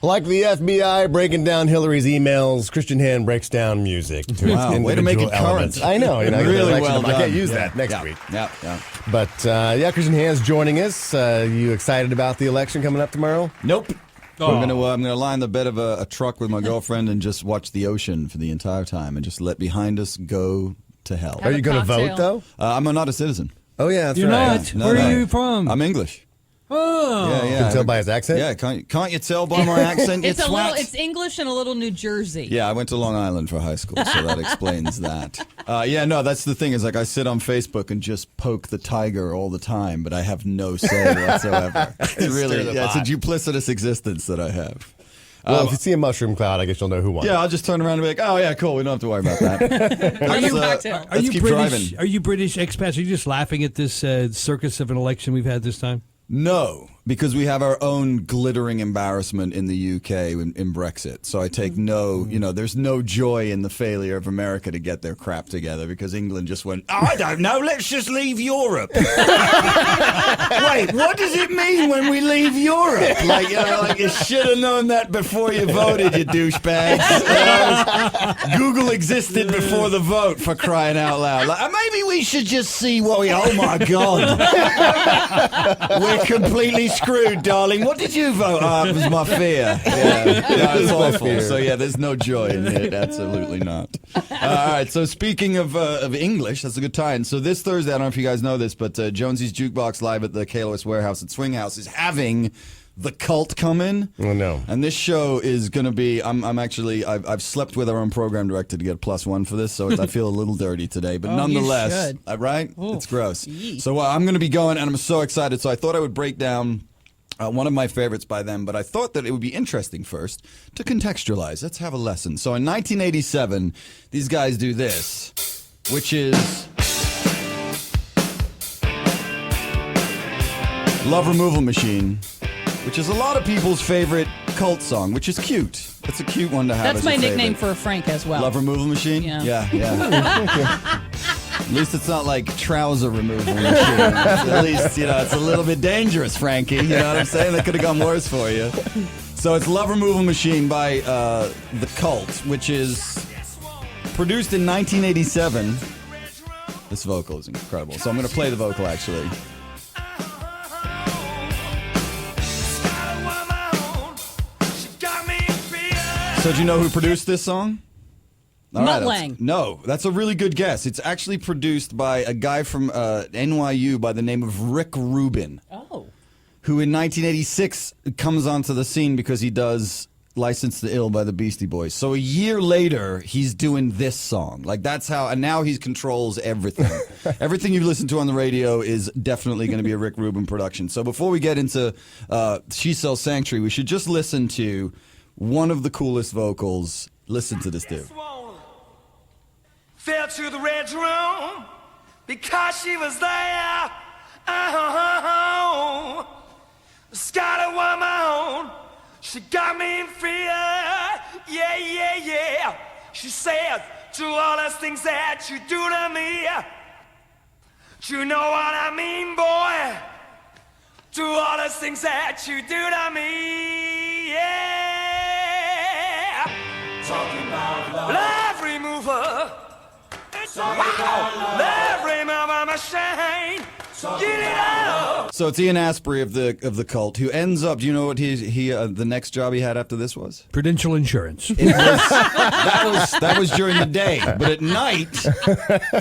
Like the FBI breaking down Hillary's emails, Christian Hand breaks down music. To Wow, its way to make it individual elements. current. I know. Really well done. I can't use that next week. Yeah. But, Christian Hand's joining us. You excited about the election coming up tomorrow? Nope. I'm gonna lie in the bed of a truck with my girlfriend and just watch the ocean for the entire time and just let behind us go to hell. Are you going to vote, though? I'm not a citizen. Oh, yeah, that's You're right. not? Where are you from? I'm English. Oh. Yeah. You can tell by his accent? Yeah, can't you tell by my accent? It's it's English and a little New Jersey. Yeah, I went to Long Island for high school, so that explains that. That's the thing is like I sit on Facebook and just poke the tiger all the time, but I have no say whatsoever. It's really, it's a duplicitous existence that I have. Well, if you see a mushroom cloud, I guess you'll know who won. Yeah, I'll just turn around and be like, oh, yeah, cool. We don't have to worry about that. Are you keep British? driving. Are you British expats? Are you just laughing at this circus of an election we've had this time? No, because we have our own glittering embarrassment in the UK in Brexit. So I take there's no joy in the failure of America to get their crap together because England just went, I don't know, let's just leave Europe. Wait, what does it mean when we leave Europe? You should have known that before you voted, you douchebags. Google existed before the vote, for crying out loud. Maybe we should just see what oh my God. We're completely screwed, darling. What did you vote? It was my fear. Yeah, it's awful. So there's no joy in it. Absolutely not. All right. So speaking of English, that's a good time. So this Thursday, I don't know if you guys know this, but Jonesy's Jukebox live at the KLOS Warehouse at Swing House is having The Cult come in. Oh no! And this show is going to be. I've slept with our own program director to get +1 for this, so I feel a little dirty today. But nonetheless, right? Oof. It's gross. Yeesh. So I'm going to be going, and I'm so excited. So I thought I would break down one of my favorites by them, but I thought that it would be interesting first to contextualize. Let's have a lesson. So in 1987, these guys do this, which is Love Removal Machine, which is a lot of people's favorite cult song, which is cute. It's a cute one to have. That's my nickname for Frank as well. Love Removal Machine? Yeah. At least it's not like trouser removal machine. At least, it's a little bit dangerous, Frankie. You know what I'm saying? That could have gone worse for you. So it's Love Removal Machine by The Cult, which is produced in 1987. This vocal is incredible. So I'm going to play the vocal, actually. So do you know who produced this song? Mutt Lange. No, that's a really good guess. It's actually produced by a guy from NYU by the name of Rick Rubin. Oh. Who in 1986 comes onto the scene because he does License to Ill by the Beastie Boys. So a year later, he's doing this song. That's how, and now he controls everything. Everything you've listened to on the radio is definitely going to be a Rick Rubin production. So before we get into She Sells Sanctuary, we should just listen to one of the coolest vocals. Listen to this dude. Fell to the red room because she was there. Oh, Scotty woman, she got me in fear. Yeah. She said, do all those things that you do to me. Do you know what I mean, boy? Do all those things that you do to me. Yeah. Talking about love remover. Wow. Love remover machine. Get it out. So it's Ian Asprey of the Cult, who ends up. Do you know what the next job he had after this was? Prudential Insurance. That was during the day, but at night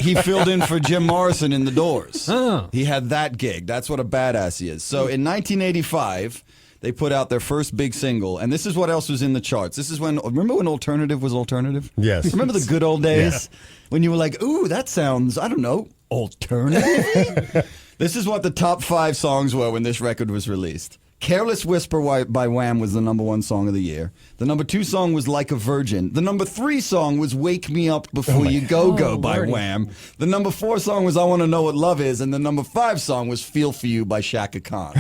he filled in for Jim Morrison in The Doors. Oh. He had that gig. That's what a badass he is. So in 1985. They put out their first big single, and this is what else was in the charts. This is remember when alternative was alternative? Yes. Remember the good old days? Yeah. When you were like, ooh, that sounds, I don't know, alternative? This is what the top 5 songs were when this record was released. Careless Whisper by Wham was the #1 song of the year. The #2 song was Like a Virgin. The #3 song was Wake Me Up Before You Go by Wham. The #4 song was I Want to Know What Love Is. And the #5 song was Feel For You by Shaka Khan.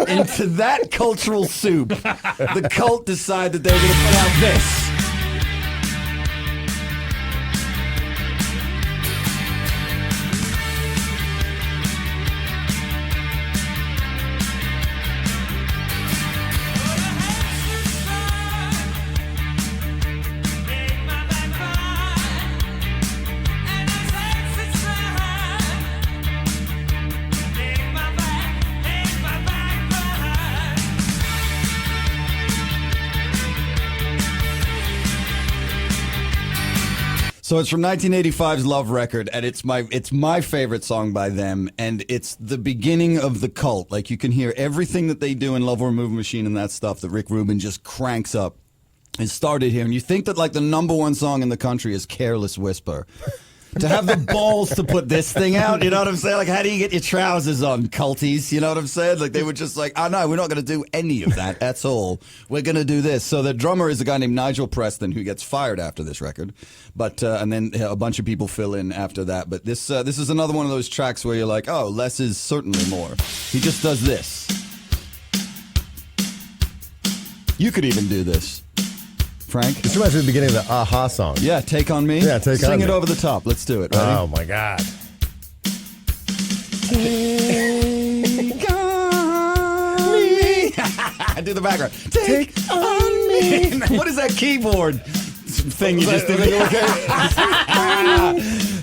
Into that cultural soup, the Cult decided they were going to put out this. So it's from 1985's Love record, and it's my favorite song by them, and it's the beginning of the cult. Like, you can hear everything that they do in Love Will Move Machine and that stuff that Rick Rubin just cranks up. It started here, and you think that like the number one song in the country is Careless Whisper. To have the balls to put this thing out, you know what I'm saying? Like, how do you get your trousers on, culties? You know what I'm saying? Like, they were just like, oh, no, we're not going to do any of that at all. We're going to do this. So the drummer is a guy named Nigel Preston, who gets fired after this record. But and then a bunch of people fill in after that. But this is another one of those tracks where you're like, oh, less is certainly more. He just does this. You could even do this. Frank? This reminds me of the beginning of the Aha song. Yeah, Take On Me? Yeah, Take On Sing Me. it over the top. Let's do it. Ready? Oh, my God. Take on me. Do the background. Take on me. What is that keyboard thing you just did?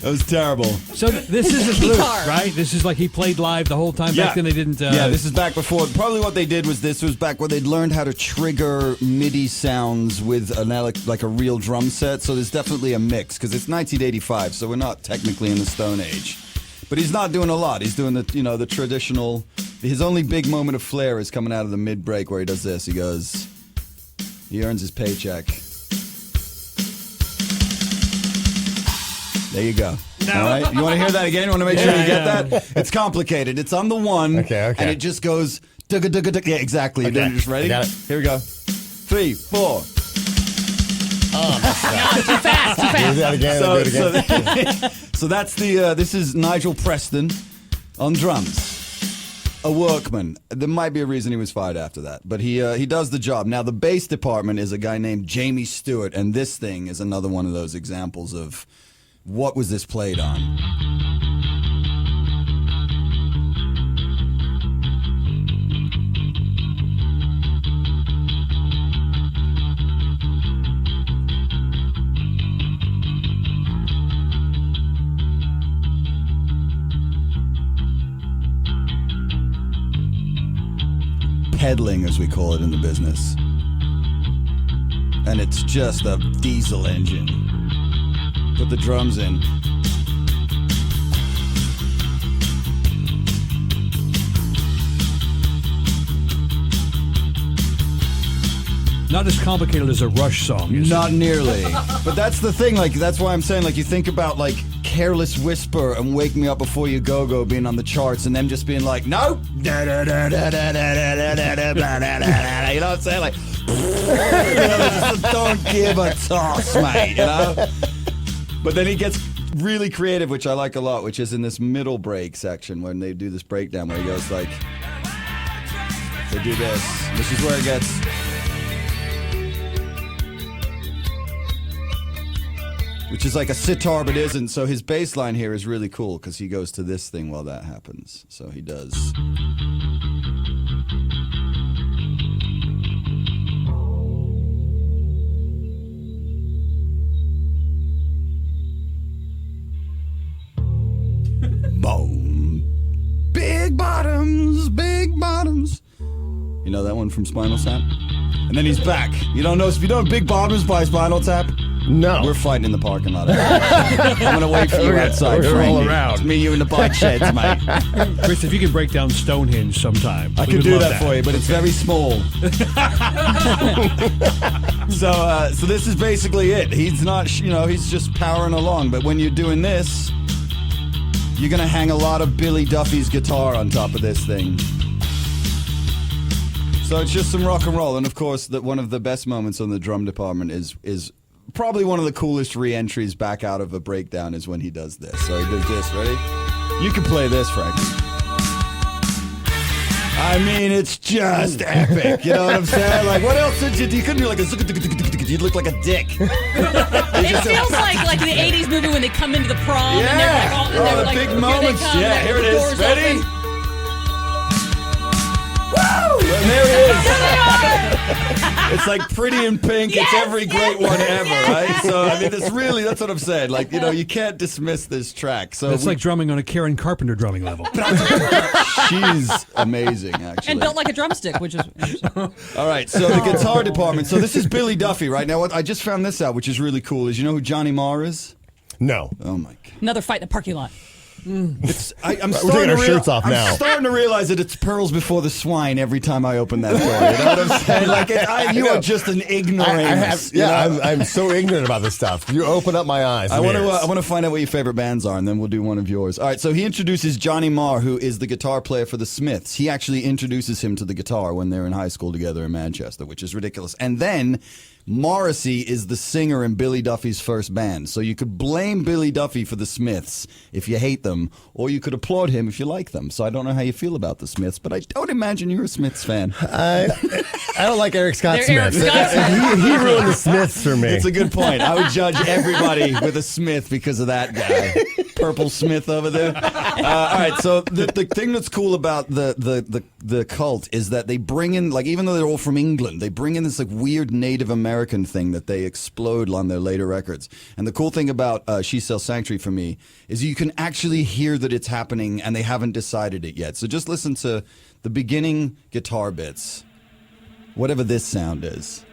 That was terrible. So this is his loop, Guitar. right? This is like he played live the whole time. Back then they didn't. Yeah, this is back before. Probably what they did was this was back when they'd learned how to trigger MIDI sounds with like a real drum set. So there's definitely a mix because it's 1985, so we're not technically in the Stone Age. But he's not doing a lot. He's doing the traditional. His only big moment of flair is coming out of the mid break where he does this. He goes. He earns his paycheck. There you go. No. All right. You want to hear that again? You want to make sure you get that? It's complicated. It's on the one. Okay. And it just goes. Dugga, dugga, dugga. Yeah, exactly. Okay. You're just ready? I got it. Here we go. 3, 4. Too fast. Do that again. Do it again. So that's the. This is Nigel Preston on drums. A workman. There might be a reason he was fired after that, but he does the job. Now the bass department is a guy named Jamie Stewart, and this thing is another one of those examples of what was this played on. Peddling, as we call it in the business. And it's just a diesel engine. Put the drums in. Not as complicated as a Rush song. Is Not nearly. But that's the thing, like, that's why I'm saying, like, you think about, like, Careless Whisper and Wake Me Up Before You Go being on the charts and them just being like, no. You know what I'm saying? Like, they just don't give a toss, mate, you know? But then he gets really creative, which I like a lot, which is in this middle break section when they do this breakdown where he goes like, they do this. This is where it gets... Which is like a sitar, but isn't. So his bass line here is really cool because he goes to this thing while that happens. So he does. Boom. Big bottoms, big bottoms. You know that one from Spinal Tap? And then he's back. You don't know if you know Big Bottoms by Spinal Tap? No. We're fighting in the parking lot. I'm gonna wait for you outside. We're gonna roll Frankie. around. It's me, you, and the bike sheds, mate. Chris, if you can break down Stonehenge sometime, I we can would do love that for you, but it's very small. So this is basically it. He's not, he's just powering along. But when you're doing this, you're gonna hang a lot of Billy Duffy's guitar on top of this thing. So it's just some rock and roll, and of course, that one of the best moments on the drum department is probably one of the coolest re-entries back out of a breakdown is when he does this. So he does this. Ready? You can play this, Frank. I mean, it's just epic. You know what I'm saying? Like, what else did you couldn't do like a you'd look like a dick. It feels like the 80s movie when they come into the prom and they're like, Yeah. and they're The like, big here they moments. come, Yeah, and here it the is. doors Ready? open. Woo! And there he is. It's like Pretty in Pink. It's every great one ever, right? So, I mean, that's what I'm saying. Like, you can't dismiss this track. So It's like drumming on a Karen Carpenter drumming level. she's amazing, actually. And built like a drumstick, which is All right, so the guitar department. So this is Billy Duffy right now. What I just found this out, which is really cool, is you know who Johnny Marr is? No. Oh my god. Another fight in the parking lot. I'm We're starting taking our to shirts off now. I'm starting to realize that it's pearls before the swine every time I open that door. You know what I'm saying? Like you are just an ignoramus. I'm so ignorant about this stuff. You open up my eyes. I and want to. ears. I want to find out what your favorite bands are, and then we'll do one of yours. All right. So he introduces Johnny Marr, who is the guitar player for the Smiths. He actually introduces him to the guitar when they're in high school together in Manchester, which is ridiculous. And then Morrissey is the singer in Billy Duffy's first band. So you could blame Billy Duffy for the Smiths if you hate them, or you could applaud him if you like them. So I don't know how you feel about the Smiths, but I don't imagine you're a Smiths fan. I don't like Eric Scott They're Smith. Eric Scott he ruined the Smiths for me. It's a good point. I would judge everybody with a Smith because of that guy. Purple Smith over there. All right, so the thing that's cool about the cult is that they bring in, like, even though they're all from England, they bring in this like weird Native American thing that they explode on their later records. And the cool thing about She Sells Sanctuary for me is you can actually hear that it's happening and they haven't decided it yet. So just listen to the beginning guitar bits, whatever this sound is.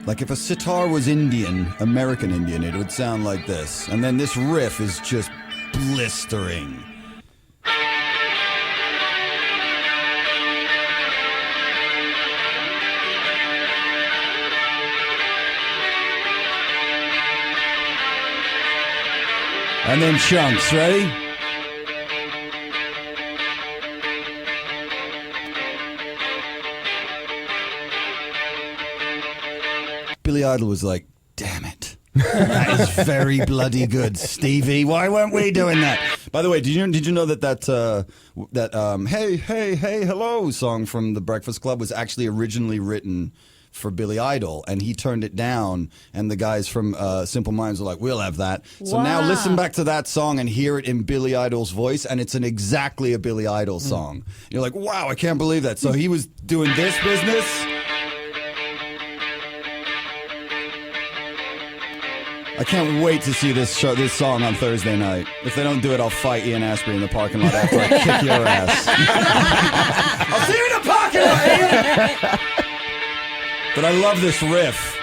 Like if a sitar was Indian, American Indian, it would sound like this. And then this riff is just blistering. And then chunks, ready? Billy Idol was like, damn it. That is very bloody good, Stevie. Why weren't we doing that? By the way, did you know that Hey, Hey, Hey, Hello song from The Breakfast Club was actually originally written for Billy Idol, and he turned it down, and the guys from Simple Minds were like, we'll have that. So now Wow. listen back to that song and hear it in Billy Idol's voice, and it's exactly a Billy Idol song. You're like, wow, I can't believe that. So he was doing this business. I can't wait to see this song on Thursday night. If they don't do it, I'll fight Ian Astbury in the parking lot after I kick your ass. I'll see you in the parking lot, Ian! But I love this riff.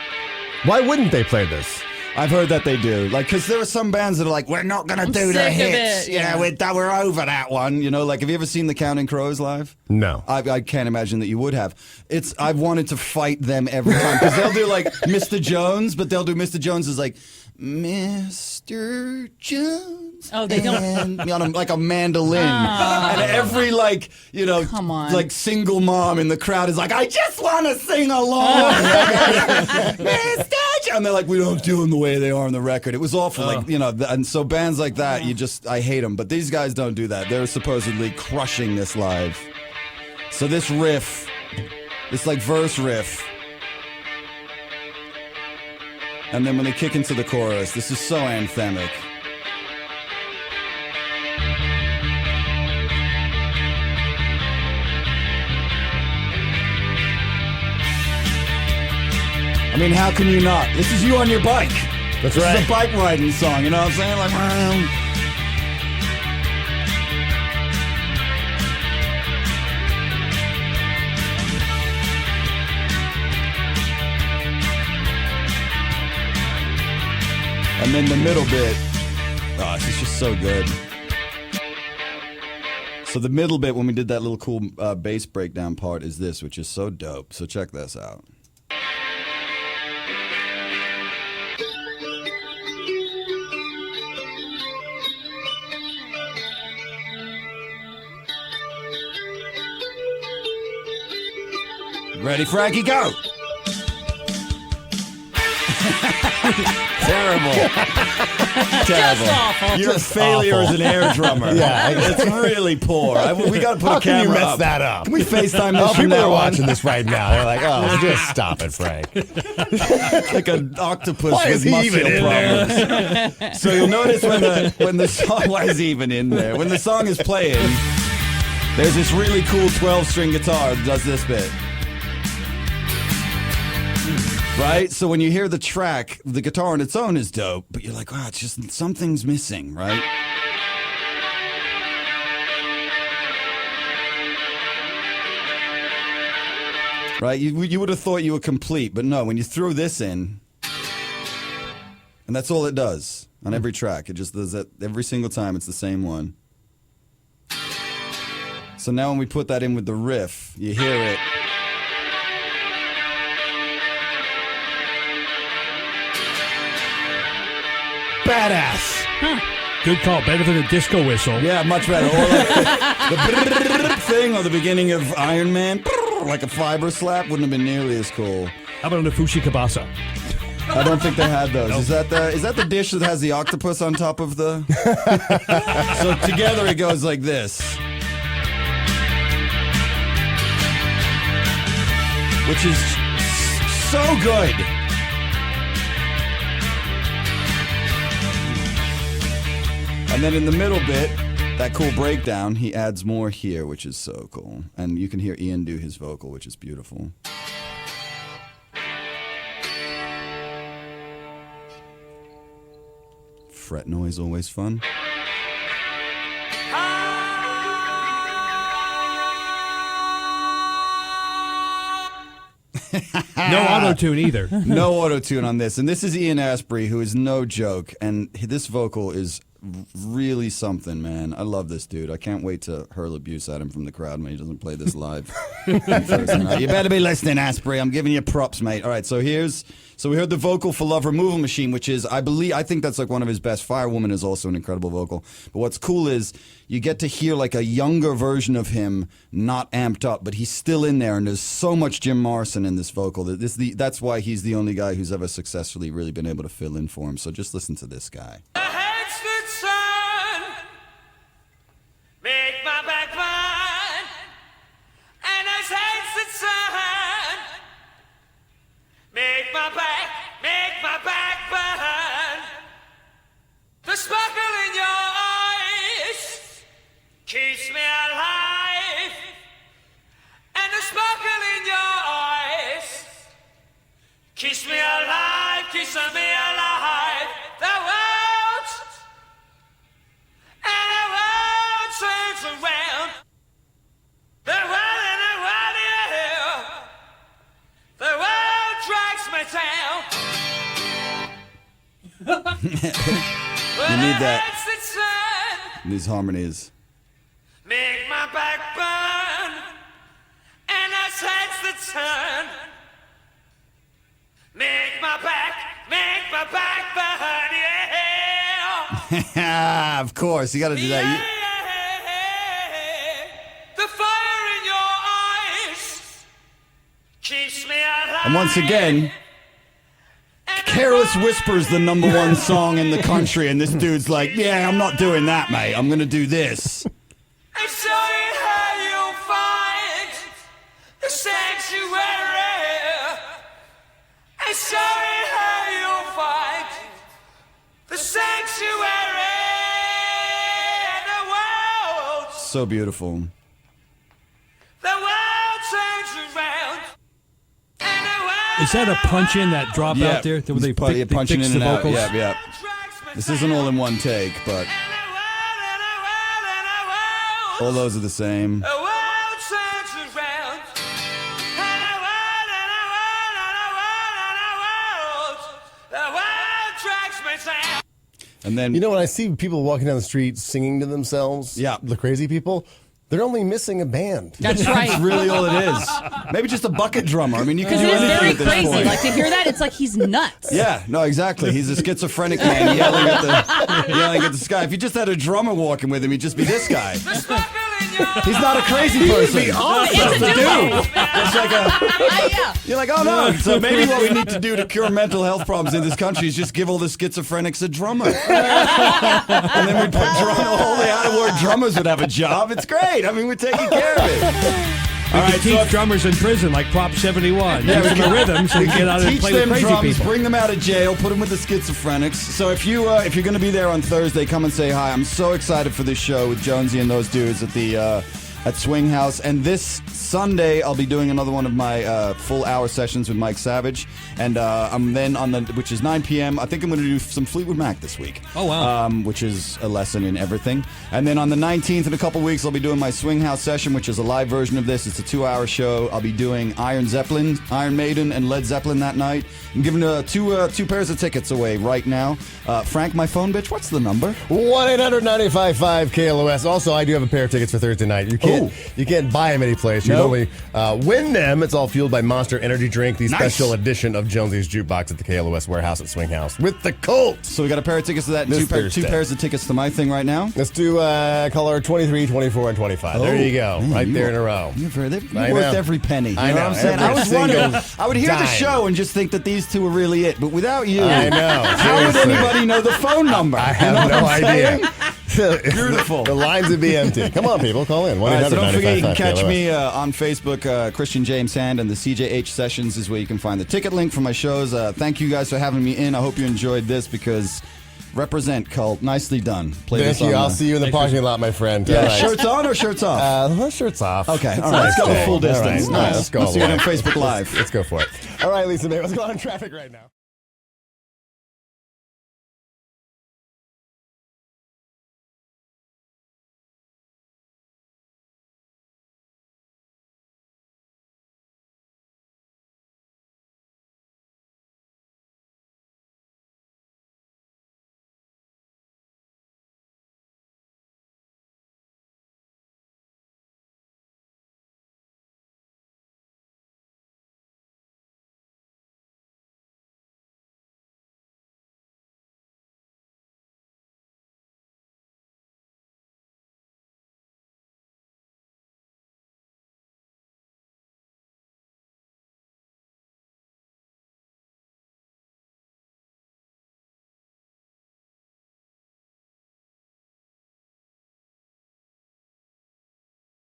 Why wouldn't they play this? I've heard that they do. Like, because there are some bands that are like, we're not going to do the sick of hits. it, Yeah, yeah. we're over that one. You know, like, have you ever seen the Counting Crows live? No. I can't imagine that you would have. I've wanted to fight them every time. Because they'll do, like, Mr. Jones, but they'll do Mr. Jones as, like, Mr. Jones. Oh, they don't. And, on like a mandolin. And every, like, you know, Come on. like, single mom in the crowd is like, I just want to sing along. Mr. Jones. And they're like, we don't do them the way they are on the record. It was awful. Like, you know, and so bands like that, I hate them. But these guys don't do that. They're supposedly crushing this live. So this riff, this, like, verse riff. And then when they kick into the chorus, this is so anthemic. I mean, how can you not? This is you on your bike. That's This right. is a bike riding song, you know what I'm saying? Like, and then the middle bit. Oh, this is just so good. So the middle bit, when we did that little cool bass breakdown part, is this, which is so dope. So check this out. Ready, Frankie? Go! Terrible. Just awful. You're a failure awful. as an air drummer. Yeah. It's really poor. We got to put How a can you camera mess up. that up? Can we FaceTime this Oh, from people now are on? watching this right now. They're like, oh, just stop it, Frank. Like an octopus Why with is he even muscle in problems. So you'll notice when the song, why is he even in there? When the song is playing, there's this really cool 12-string guitar that does this bit. Right? So when you hear the track, the guitar on its own is dope, but you're like, wow, it's just something's missing, right? Right? You would have thought you were complete, but no, when you throw this in, and that's all it does on every track. It just does that every single time. It's the same one. So now when we put that in with the riff, you hear it. Badass. Good call. Better than a disco whistle. Yeah, much better. Or like the brrrr thing or the beginning of Iron Man, brrrr, like a fiber slap, wouldn't have been nearly as cool. How about an Fushi Kabasa? I don't think they had those. Is that the dish that has the octopus on top of the? So together it goes like this, which is so good. And then in the middle bit, that cool breakdown, he adds more here, which is so cool. And you can hear Ian do his vocal, which is beautiful. Fret noise, always fun. No auto-tune either. No auto-tune on this. And this is Ian Astbury, who is no joke. And this vocal is really something, man. I love this dude. I can't wait to hurl abuse at him from the crowd when he doesn't play this live. On Thursday night. You better be listening, Astbury. I'm giving you props, mate. All right, so we heard the vocal for Love Removal Machine, which is, I think that's like one of his best. Firewoman is also an incredible vocal. But what's cool is you get to hear like a younger version of him, not amped up, but he's still in there, and there's so much Jim Morrison in this vocal. That's why he's the only guy who's ever successfully really been able to fill in for him. So just listen to this guy. Make my back burn, and as hates the sun. Make my back burn. The sparkle in your eyes keeps me alive, and the sparkle in your eyes keeps me alive, keeps me alive. The world and the world turns around. The world and the world, yeah. The world drags me down. You need that. These harmonies. Make my back burn, and I sense the turn. Make my back burn, yeah. Of course, you got to do that. The fire in your eyes keeps me alive. And once again, Careless Whisper's the #1 song in the country, and this dude's like, yeah, I'm not doing that, mate. I'm going to do this. And show you how you'll find the sanctuary. And show you how you'll find the sanctuary in the world. So beautiful. The world turns around. And the world Is that a punch in, that drop Yeah, out there? Where they, punching fix in the and out. vocals? Yeah. This isn't all in one take, but all those are the same. The world turns around. And the world, and the world, and the world drags me down. And then You know, when I see people walking down the street singing to themselves, Yeah. the crazy people, they're only missing a band. That's that's right. really all it is. Maybe just a bucket drummer. I mean, you can Because do it is anything very at this crazy. point. Like to hear that, it's like he's nuts. Yeah, no, exactly. He's a schizophrenic man yelling at the sky. If you just had a drummer walking with him, he'd just be this guy. The sparkle in your He's not a crazy person. It's a duo. It's like a, Yeah. you're like, oh no. So maybe what we need to do to cure mental health problems in this country is just give all the schizophrenics a drummer. And then we put all the out-of-work drummers would have a job. It's great. I mean, we're taking care of it. We All could right, teach so drummers in prison like Prop 71. Yeah, Use we the can- rhythm so we can get out and teach play them with crazy drums, people. bring them out of jail, put them with the schizophrenics. So if you're going to be there on Thursday, come and say hi. I'm so excited for this show with Jonesy and those dudes at the at Swing House. And this Sunday, I'll be doing another one of my full hour sessions with Mike Savage. And I'm then which is 9 p.m. I think I'm going to do some Fleetwood Mac this week. Oh, wow. Which is a lesson in everything. And then on the 19th, in a couple weeks, I'll be doing my Swing House session, which is a live version of this. It's a 2-hour show. I'll be doing Iron Maiden, and Led Zeppelin that night. I'm giving two pairs of tickets away right now. Frank, my phone bitch, what's the number? 1-800-985-KLOS. Also, I do have a pair of tickets for Thursday night. You can't buy them anyplace. You can only win them. It's all fueled by Monster Energy Drink, the special edition of Jonesy's Jukebox at the KLOS warehouse at Swing House with the Colts. So we got a pair of tickets to that, and This two pairs of tickets to my thing right now. Let's do color 23, 24, and 25. There you go. Man, There in a row. You're I worth know. every penny. You I know know. what I'm saying? Every I was wondering. single I would hear the dime. show and just think that these two are really it. But without you, I know. how would Seriously. anybody know the phone number? I You have know what no I'm idea. saying? Beautiful. The lines would be empty. Come on, people. Call in. All right, so don't forget, you can 1-800-985-KLOS. catch me on Facebook. Christian James Hand and the CJH Sessions is where you can find the ticket link for my shows. Thank you guys for having me in. I hope you enjoyed this because represent Cult. Nicely done. Play Thank this you. on I'll the- see you in the parking lot, my friend. Yeah, All right. shirts on or shirts off? Shirts off. Okay, It's all a right, let's nice go the day. full All right, distance. all right, Nice. Let's go. Let's all see the it on way. Facebook Live. Let's go for it. All right, Lisa May, what's going on in traffic right now?